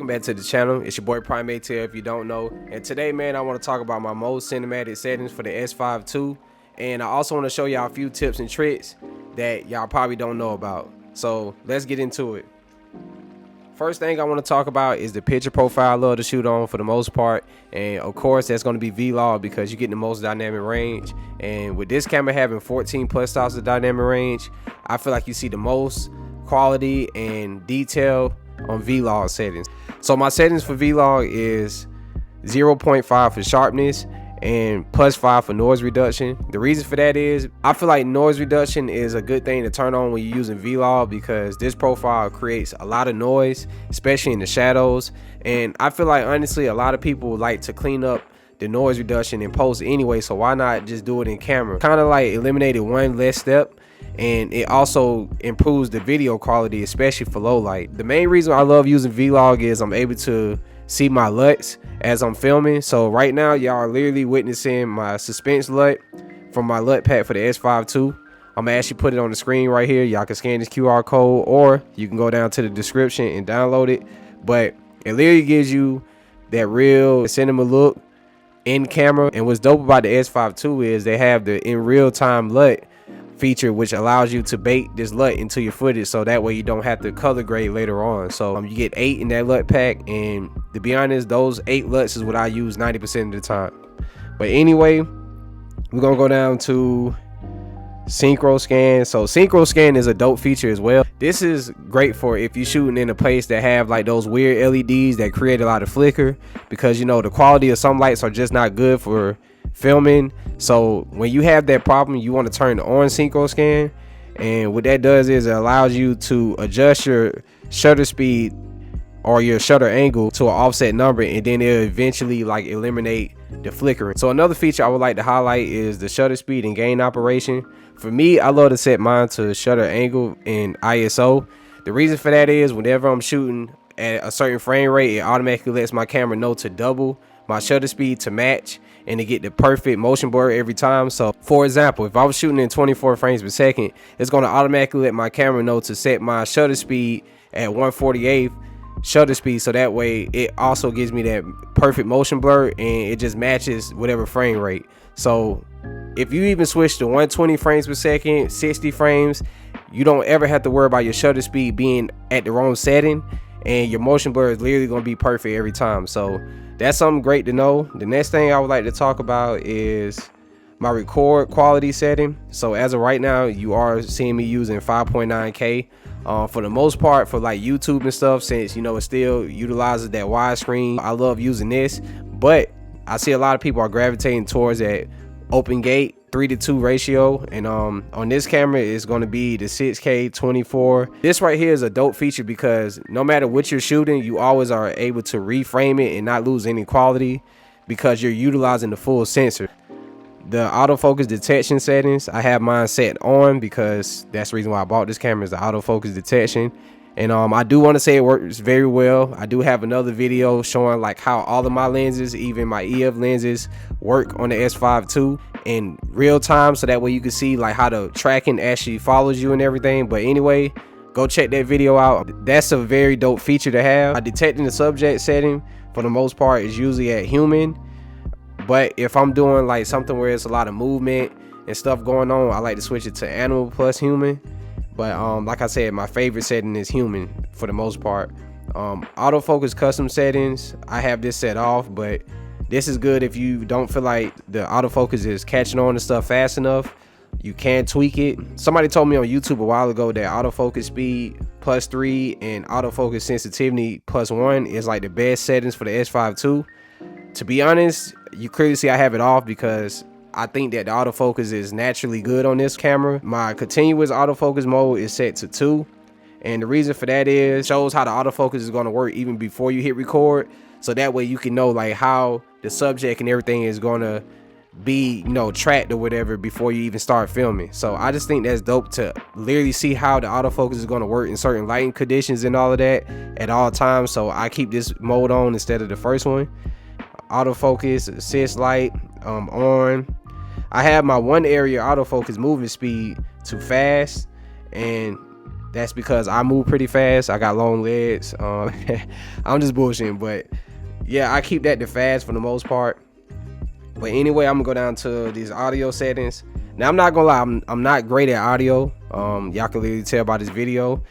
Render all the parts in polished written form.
back to the channel. It's your boy Primate here if you don't know. And today, man, I want to talk about my most cinematic settings for the S5ii. And I also want to show y'all a few tips and tricks that y'all probably don't know about. So let's get into it. First thing I want to talk about is the picture profile I love to shoot on for the most part. And of course, that's going to be V-Log because you get the most dynamic range. And with this camera having 14 plus stops of dynamic range, I feel like you see the most quality and detail on V-Log settings. So my settings for V-Log is 0.5 for sharpness and +5 for noise reduction. The reason for that is I feel like noise reduction is a good thing to turn on when you're using V-Log because this profile creates a lot of noise, especially in the shadows. And I feel like honestly a lot of people like to clean up the noise reduction in post anyway, so why not just do it in camera? Kind of like eliminated one less step, and it also improves the video quality, especially for low light. The main reason I love using V-Log is I'm able to see my LUTs as I'm filming. So right now y'all are literally witnessing my suspense LUT from my LUT pack for the S5ii. I'm gonna actually put it on the screen right here. Y'all can scan this QR code or you can go down to the description and download it. But it literally gives you that real cinema look in camera. And what's dope about the S5ii is they have the in real time LUT feature, which allows you to bake this LUT into your footage, so that way you don't have to color grade later on. So you get 8 in that LUT pack, and to be honest, those 8 LUTs is what I use 90% of the time. But anyway, we're gonna go down to Syncro Scan. So Syncro Scan is a dope feature as well. This is great for if you're shooting in a place that have like those weird LEDs that create a lot of flicker, because you know the quality of some lights are just not good for filming. So when you have that problem, you want to turn on Syncro Scan, and what that does is it allows you to adjust your shutter speed or your shutter angle to an offset number, and then it'll eventually like eliminate the flickering. So another feature I would like to highlight is the shutter speed and gain operation. For me, I love to set mine to shutter angle and ISO. The reason for that is whenever I'm shooting at a certain frame rate, it automatically lets my camera know to double my shutter speed to match and to get the perfect motion blur every time. So for example, if I was shooting in 24 frames per second, it's going to automatically let my camera know to set my shutter speed at 1/48 shutter speed, so that way it also gives me that perfect motion blur and it just matches whatever frame rate. So if you even switch to 120 frames per second, 60 frames, you don't ever have to worry about your shutter speed being at the wrong setting, and your motion blur is literally going to be perfect every time. So that's something great to know. The next thing I would like to talk about is my record quality setting. So as of right now, you are seeing me using 5.9K for the most part for like YouTube and stuff, since you know it still utilizes that widescreen. I love using this, but I see a lot of people are gravitating towards that open gate 3:2 ratio, and on this camera it's going to be the 6K 24. This right here is a dope feature because no matter what you're shooting, you always are able to reframe it and not lose any quality because you're utilizing the full sensor. The autofocus detection settings, I have mine set on because that's the reason why I bought this camera, is the autofocus detection. And I do want to say it works very well. I do have another video showing like how all of my lenses, even my EF lenses, work on the S5ii in real time, so that way you can see like how the tracking actually follows you and everything. But anyway, go check that video out. That's a very dope feature to have. Detecting the subject setting for the most part is usually at human, but if I'm doing like something where it's a lot of movement and stuff going on, I like to switch it to animal plus human. But like I said, my favorite setting is human for the most part. Autofocus custom settings, I have this set off, but this is good if you don't feel like the autofocus is catching on to stuff fast enough. You can tweak it. Somebody told me on YouTube a while ago that autofocus speed +3 and autofocus sensitivity +1 is like the best settings for the S5ii. To be honest, you clearly see I have it off because I think that the autofocus is naturally good on this camera. My continuous autofocus mode is set to 2, and the reason for that is it shows how the autofocus is going to work even before you hit record, so that way you can know like how the subject and everything is going to be, you know, tracked or whatever before you even start filming. So I just think that's dope to literally see how the autofocus is going to work in certain lighting conditions and all of that at all times. So I keep this mode on instead of the first one. Autofocus assist light on. I have my one area autofocus movement speed to fast, and That's because I move pretty fast. I got long legs. I'm just bullshitting, but yeah, I keep that to fast for the most part. But anyway, I'm gonna go down to these audio settings. Now I'm not gonna lie, I'm not great at audio. Y'all can literally tell by this video,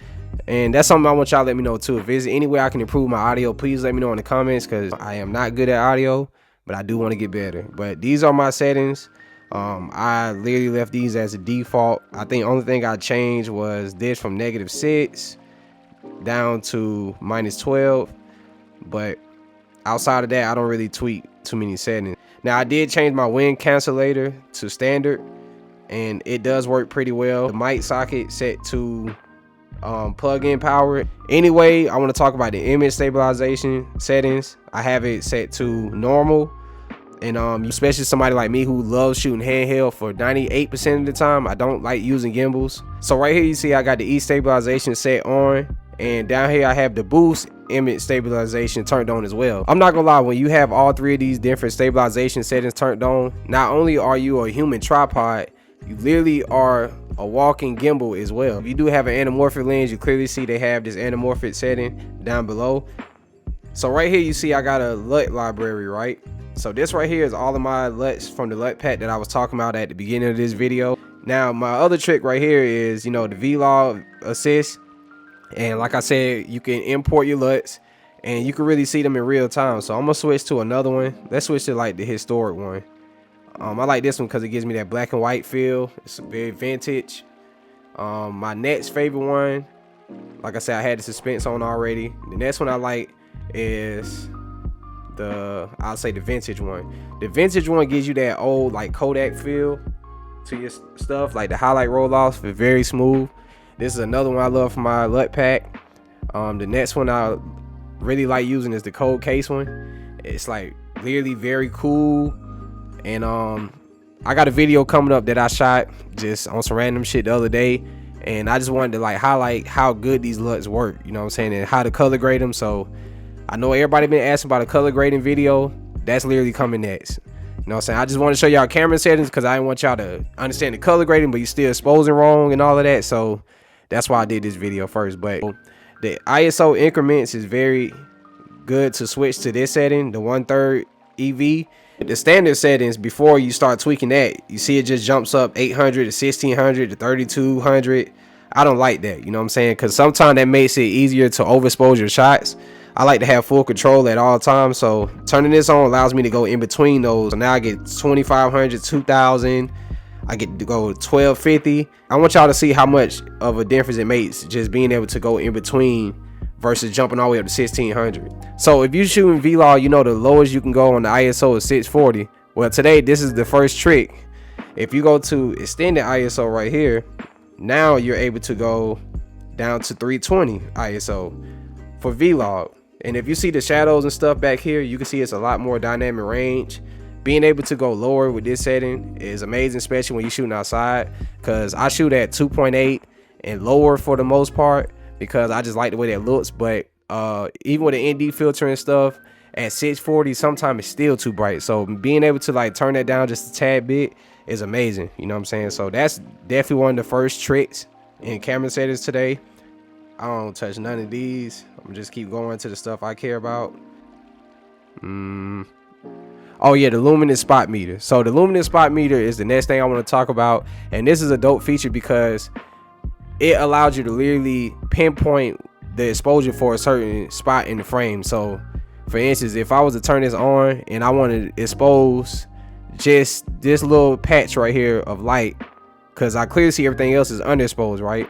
and that's something I want y'all to let me know too. If there's any way I can improve my audio, please let me know in the comments, because I am not good at audio, but I do want to get better. But these are my settings. I literally left these as a default. I think only thing I changed was this from -6 down to -12, but outside of that, I don't really tweak too many settings. Now I did change my wind cancellator to standard, and it does work pretty well. The mic socket set to plug-in power. Anyway, I want to talk about the image stabilization settings. I have it set to normal, and especially somebody like me who loves shooting handheld for 98% of the time, I don't like using gimbals. So right here you see I got the E stabilization set on, and down here I have the boost image stabilization turned on as well. I'm not gonna lie, when you have all three of these different stabilization settings turned on, not only are you a human tripod, you literally are a walking gimbal as well. If you do have an anamorphic lens, you clearly see they have this anamorphic setting down below. So right here you see I got a LUT library, right? So this right here is all of my LUTs from the LUT pack that I was talking about at the beginning of this video. Now my other trick right here is, you know, the vlog assist. And like I said, you can import your LUTs and you can really see them in real time. So I'm gonna switch to another one. Let's switch to like the historic one. I like this one because it gives me that black and white feel. It's very vintage. My next favorite one, like I said, I had the suspense on already. The next one I like is I'll say the vintage one. The vintage one gives you that old like Kodak feel to your stuff, like the highlight roll-offs are very smooth. This is another one I love from my LUT pack. The next one I really like using is the cold case one. It's like really very cool. And I got a video coming up that I shot just on some random shit the other day, and I just wanted to like highlight how good these LUTs work, you know what I'm saying, and how to color grade them. So I know everybody been asking about a color grading video. That's literally coming next. You know what I'm saying? I just want to show y'all camera settings because I didn't want y'all to understand the color grading, but you still exposing wrong and all of that. So that's why I did this video first. But the ISO increments is very good to switch to this setting, the 1/3 EV. The standard settings, before you start tweaking that, you see it just jumps up 800 to 1600 to 3200. I don't like that, you know what I'm saying, because sometimes that makes it easier to overexpose your shots. I like to have full control at all times, so turning this on allows me to go in between those. So now I get 2500, 2000. I get to go 1250. I want y'all to see how much of a difference it makes just being able to go in between versus jumping all the way up to 1600. So if you're shooting vlog, you know the lowest you can go on the ISO is 640. Well, today this is the first trick. If you go to extended ISO right here, now you're able to go down to 320 ISO for vlog. And if you see the shadows and stuff back here, you can see it's a lot more dynamic range. Being able to go lower with this setting is amazing, especially when you're shooting outside, because I shoot at 2.8 and lower for the most part because I just like the way that looks. But even with the ND filter and stuff at 640, sometimes it's still too bright. So being able to like turn that down just a tad bit is amazing, you know what I'm saying? So that's definitely one of the first tricks in camera settings today. I don't touch none of these. I'm gonna just keep going to the stuff I care about. Oh yeah, the Luminance spot meter. So the Luminance spot meter is the next thing I want to talk about, and this is a dope feature because it allows you to literally pinpoint the exposure for a certain spot in the frame. So for instance, if I was to turn this on and I want to expose just this little patch right here of light, because I clearly see everything else is underexposed, right?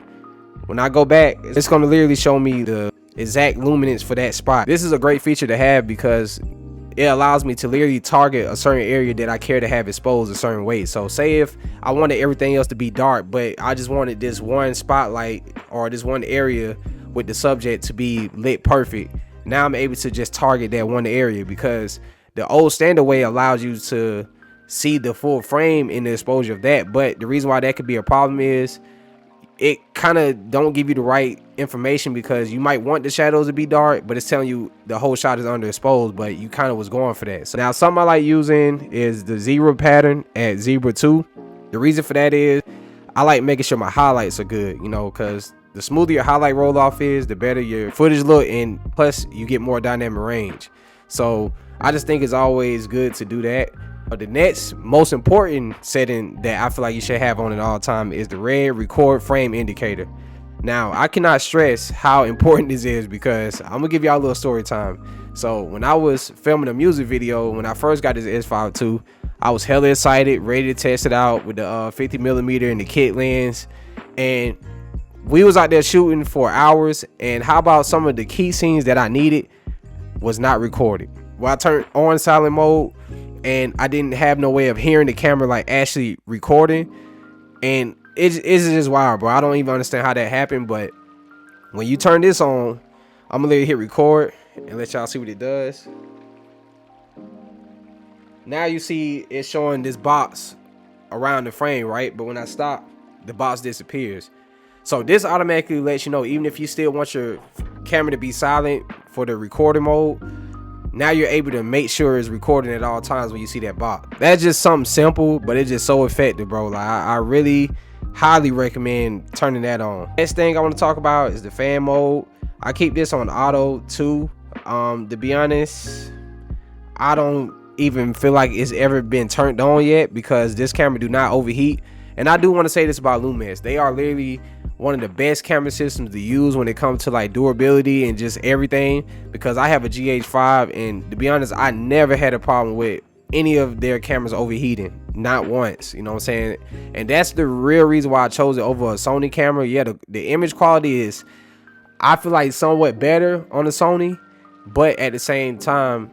When I go back, it's going to literally show me the exact luminance for that spot. This is a great feature to have because it allows me to literally target a certain area that I care to have exposed a certain way. So say if I wanted everything else to be dark, but I just wanted this one spotlight or this one area with the subject to be lit perfect, now I'm able to just target that one area, because the old standard way allows you to see the full frame in the exposure of that. But the reason why that could be a problem is it kind of don't give you the right information, because you might want the shadows to be dark, but it's telling you the whole shot is underexposed, but you kind of was going for that. So now something I like using is the zebra pattern at zebra 2. The reason for that is I like making sure my highlights are good, you know, because The smoother your highlight roll off is, the better your footage look, and plus you get more dynamic range. So I just think it's always good to do that. But the next most important setting that I feel like you should have on at all time is the red record frame indicator. Now, I cannot stress how important this is, because I'm gonna give y'all a little story time. So when I was filming a music video, when I first got this S5 II, I was hella excited, ready to test it out with the 50mm and the kit lens, and we was out there shooting for hours. And how about some of the key scenes that I needed was not recorded? Well, I turned on silent mode, and I didn't have no way of hearing the camera like actually recording, and it's just wild, bro. I don't even understand how that happened. But when you turn this on, I'm gonna let it hit record and let y'all see what it does. Now you see it's showing this box around the frame, right? But when I stop, the box disappears. So this automatically lets you know, even if you still want your camera to be silent for the recording mode, now you're able to make sure it's recording at all times when you see that box. That's just something simple, but it's just so effective, bro. Like I really highly recommend turning that on. Next thing I want to talk about is the fan mode. I keep this on auto too. To be honest, I don't even feel like it's ever been turned on yet, because this camera do not overheat. And I do want to say this about Luminance. They are literally one of the best camera systems to use when it comes to like durability and just everything, because I have a GH5, and to be honest, I never had a problem with any of their cameras overheating, not once. You know what I'm saying? And that's the real reason why I chose it over a Sony camera. Yeah, the image quality is, I feel like, somewhat better on the Sony, but at the same time,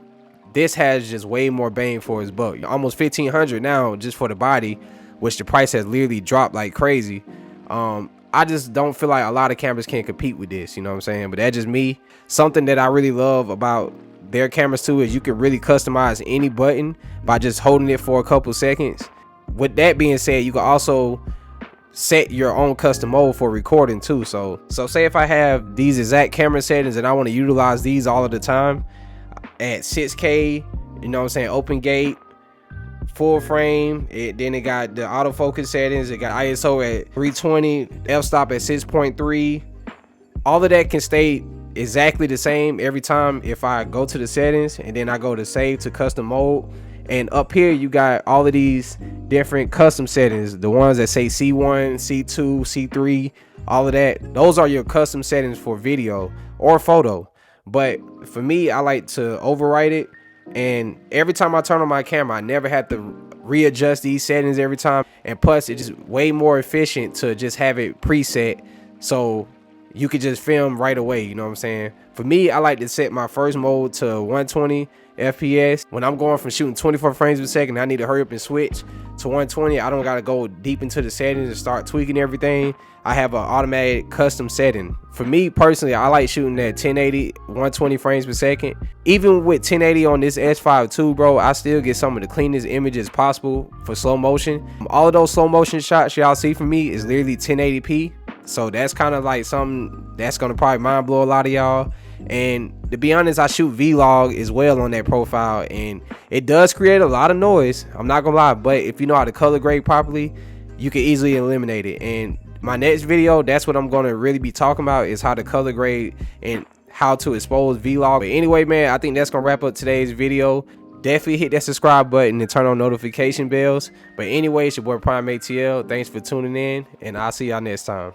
this has just way more bang for its buck. Almost $1,500 now just for the body, which the price has literally dropped like crazy. I just don't feel like a lot of cameras can compete with this, you know what I'm saying? But that's just me. Something that I really love about their cameras too is you can really customize any button by just holding it for a couple seconds. With that being said, you can also set your own custom mode for recording too. So say if I have these exact camera settings and I want to utilize these all of the time at 6K, you know what I'm saying, open gate, full frame, then it got the autofocus settings, it got ISO at 320, f-stop at 6.3. all of that can stay exactly the same every time if I go to the settings and then I go to save to custom mode. And up here you got all of these different custom settings, the ones that say C1, C2, C3, all of that. Those are your custom settings for video or photo. But for me, I like to overwrite it, and every time I turn on my camera, I never have to readjust these settings every time. And plus, it's just way more efficient to just have it preset, so you could just film right away, you know what I'm saying? For me, I like to set my first mode to 120 FPS. When I'm going from shooting 24 frames per second, I need to hurry up and switch to 120. I don't gotta go deep into the settings and start tweaking everything. I have an automatic custom setting. For me personally, I like shooting at 1080, 120 frames per second. Even with 1080 on this S5 II, bro, I still get some of the cleanest images possible for slow motion. All of those slow motion shots y'all see from me is literally 1080p. So that's kind of like something that's gonna probably mind blow a lot of y'all. And to be honest, I shoot vlog as well on that profile, and it does create a lot of noise, I'm not gonna lie, but if you know how to color grade properly, you can easily eliminate it. And my next video, that's what I'm gonna really be talking about, is how to color grade and how to expose vlog. But anyway, man, I think that's gonna wrap up today's video. Definitely hit that subscribe button and turn on notification bells. But anyway, it's your boy Prime ATL. Thanks for tuning in, and I'll see y'all next time.